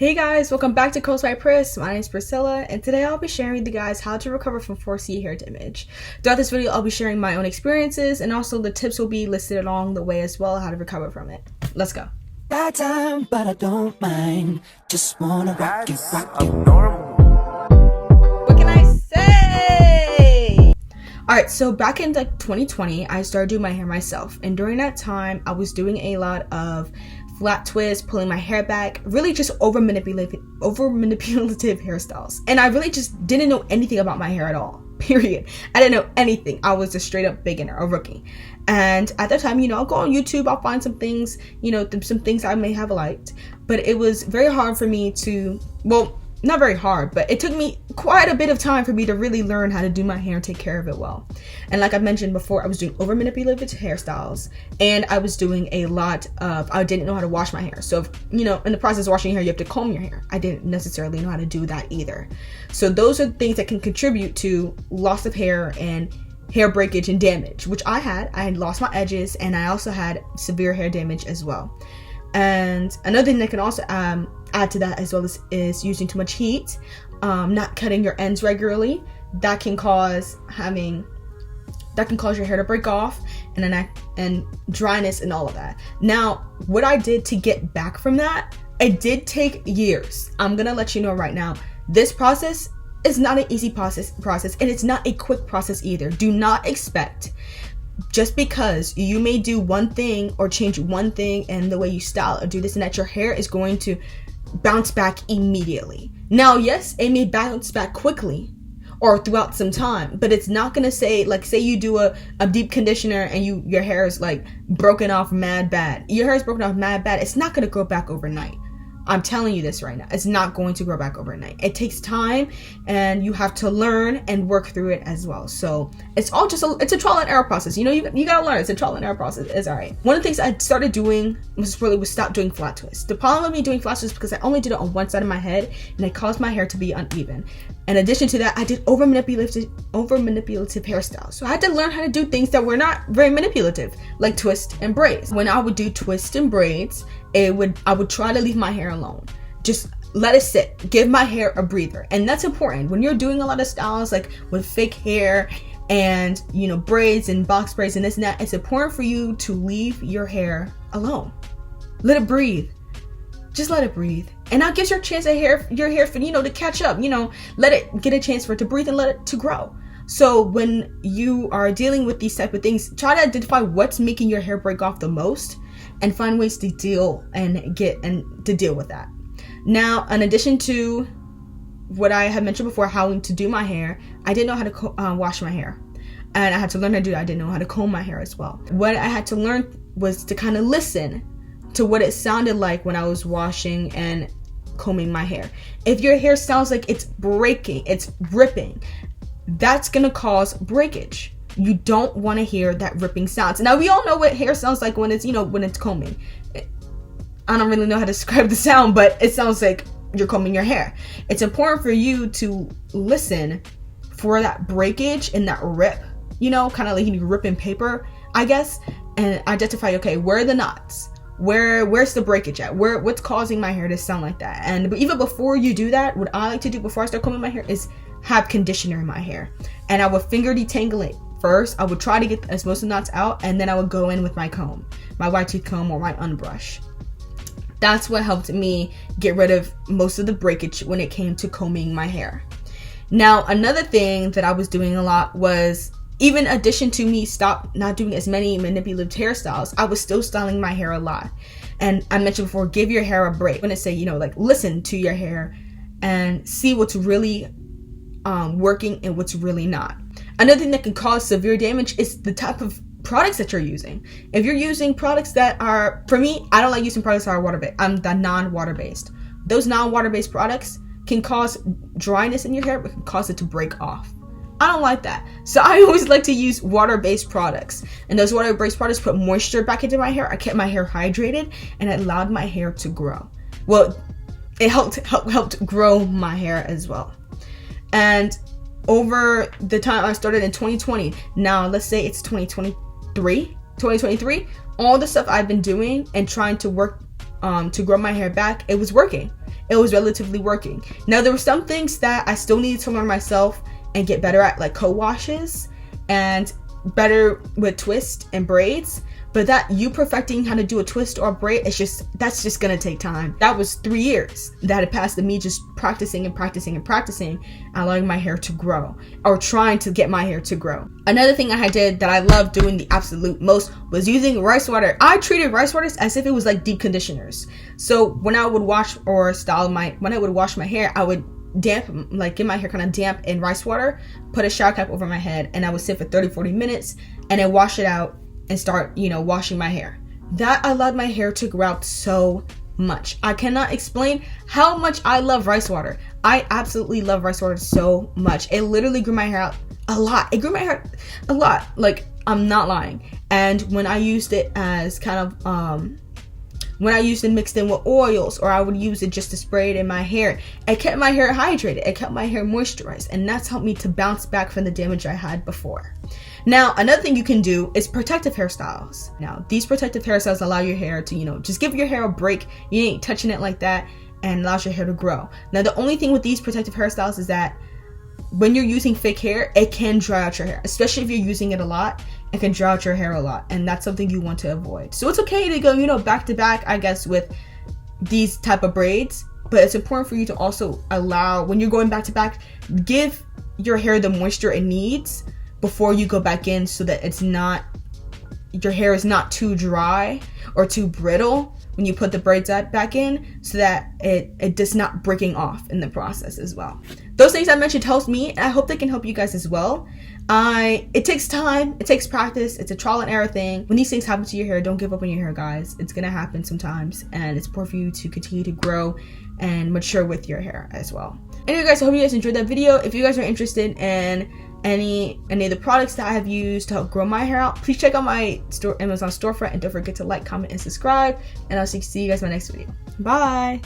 Hey guys, welcome back to Coast by Pris. My name is Priscilla, and today I'll be sharing with you guys how to recover from 4C hair damage. Throughout this video, I'll be sharing my own experiences, and also the tips will be listed along the way as well, how to recover from it. Let's go. Bad time, but I don't mind. Just wanna rock it, rock it. What can I say? Alright, so back in 2020, I started doing my hair myself, and during that time, I was doing a lot of flat twists, pulling my hair back, really just over manipulative hairstyles. And I really just didn't know anything about my hair at all, period. I didn't know anything. I was a straight up beginner, a rookie. And at that time, I'll go on YouTube, I'll find some things, some things I may have liked. But it was very hard for me to, not very hard, but it took me quite a bit of time for me to really learn how to do my hair and take care of it well. And like I mentioned before, I was doing over manipulative hairstyles, and I was doing a lot of, I didn't know how to wash my hair. So if, in the process of washing your hair, you have to comb your hair. I didn't necessarily know how to do that either. So those are things that can contribute to loss of hair and hair breakage and damage, which I had lost my edges, and I also had severe hair damage as well. And another thing that can also add to that as well is using too much heat, not cutting your ends regularly. That can cause your hair to break off, and dryness and all of that. Now, what I did to get back from that, it did take years. I'm gonna let you know right now, this process is not an easy process, and it's not a quick process either. Do not expect, just because you may do one thing or change one thing and the way you style or do this and that, your hair is going to bounce back immediately. Now, yes, it may bounce back quickly or throughout some time, but it's not gonna say, say you do a deep conditioner and your hair is broken off mad bad. Your hair is broken off mad bad. It's not gonna grow back overnight. I'm telling you this right now. It's not going to grow back overnight. It takes time, and you have to learn and work through it as well. So it's all just it's a trial and error process. You gotta learn. It's a trial and error process. It's all right. One of the things I started doing was stop doing flat twists. The problem with me doing flat twists is because I only did it on one side of my head, and it caused my hair to be uneven. In addition to that, I did over manipulative hairstyles. So I had to learn how to do things that were not very manipulative, like twist and braids. When I would do twist and braids, I would try to leave my hair alone. Just let it sit. Give my hair a breather. And that's important. When you're doing a lot of styles with fake hair and, braids and box braids and this and that, it's important for you to leave your hair alone. Let it breathe. Just let it breathe. And that gives your hair to catch up, let it get a chance for it to breathe and let it to grow. So when you are dealing with these type of things, try to identify what's making your hair break off the most and find ways to deal with that. Now, in addition to what I had mentioned before, how to do my hair, I didn't know how to wash my hair. And I had to learn how to do that. I didn't know how to comb my hair as well. What I had to learn was to kind of listen to what it sounded like when I was washing and combing my hair. If your hair sounds like it's breaking, it's ripping, that's gonna cause breakage. You don't want to hear that ripping sounds. Now, we all know what hair sounds like when it's combing. I don't really know how to describe the sound, but it sounds like you're combing your hair. It's important for you to listen for that breakage and that rip, kind of like you ripping paper, I guess, and identify, okay, where are the knots? Where's the breakage at? What's causing my hair to sound like that? And even before you do that, what I like to do before I start combing my hair is have conditioner in my hair. And I would finger detangle it first. I would try to get most of the knots out, and then I would go in with my comb, my white tooth comb or my unbrush. That's what helped me get rid of most of the breakage when it came to combing my hair. Now, another thing that I was doing a lot was, even in addition to me not doing as many manipulative hairstyles, I was still styling my hair a lot. And I mentioned before, give your hair a break. When I say, listen to your hair and see what's really working and what's really not. Another thing that can cause severe damage is the type of products that you're using. If you're using products that are, for me, I don't like using products that are water-based. I'm the non-water-based. Those non-water-based products can cause dryness in your hair, but can cause it to break off. I don't like that. So I always like to use water-based products. And those water-based products put moisture back into my hair. I kept my hair hydrated, and it allowed my hair to grow. Well, it helped grow my hair as well. And over the time I started in 2020, now let's say it's 2023, all the stuff I've been doing and trying to work to grow my hair back, it was working. It was relatively working. Now there were some things that I still needed to learn myself and get better at, like co-washes and better with twist and braids. But that you perfecting how to do a twist or a braid, that's just gonna take time. That was 3 years that had passed of me just practicing and practicing and practicing and allowing my hair to grow, or trying to get my hair to grow. Another thing I did that I loved doing the absolute most was using rice water. I treated rice waters as if it was like deep conditioners. So when I would wash or when I would wash my hair, I would get my hair kind of damp in rice water, put a shower cap over my head, and I would sit for 30-40 minutes and then wash it out and start, washing my hair. That allowed my hair to grow out so much. I cannot explain how much I love rice water. I absolutely love rice water so much. It literally grew my hair out a lot. It grew my hair a lot. Like, I'm not lying. And when I used it as when I used it mixed in with oils, or I would use it just to spray it in my hair, it kept my hair hydrated. It kept my hair moisturized, and that's helped me to bounce back from the damage I had before. Now, another thing you can do is protective hairstyles. Now, these protective hairstyles allow your hair to, just give your hair a break. You ain't touching it like that, and allows your hair to grow. Now, the only thing with these protective hairstyles is that when you're using fake hair, it can dry out your hair, especially if you're using it a lot. It can dry out your hair a lot, and that's something you want to avoid. So it's okay to go, back to back, I guess, with these type of braids, but it's important for you to also allow, when you're going back to back, give your hair the moisture it needs before you go back in, so that your hair is not too dry or too brittle when you put the braids back in, so that it does not breaking off in the process as well. Those things I mentioned helps me, and I hope they can help you guys as well. It takes time, it takes practice, it's a trial and error thing. When these things happen to your hair, don't give up on your hair, guys. It's gonna happen sometimes, and it's important for you to continue to grow and mature with your hair as well. Anyway, guys, I hope you guys enjoyed that video. If you guys are interested in any of the products that I have used to help grow my hair out, please check out my Amazon storefront, and don't forget to like, comment, and subscribe, and I'll see you guys in my next video. Bye.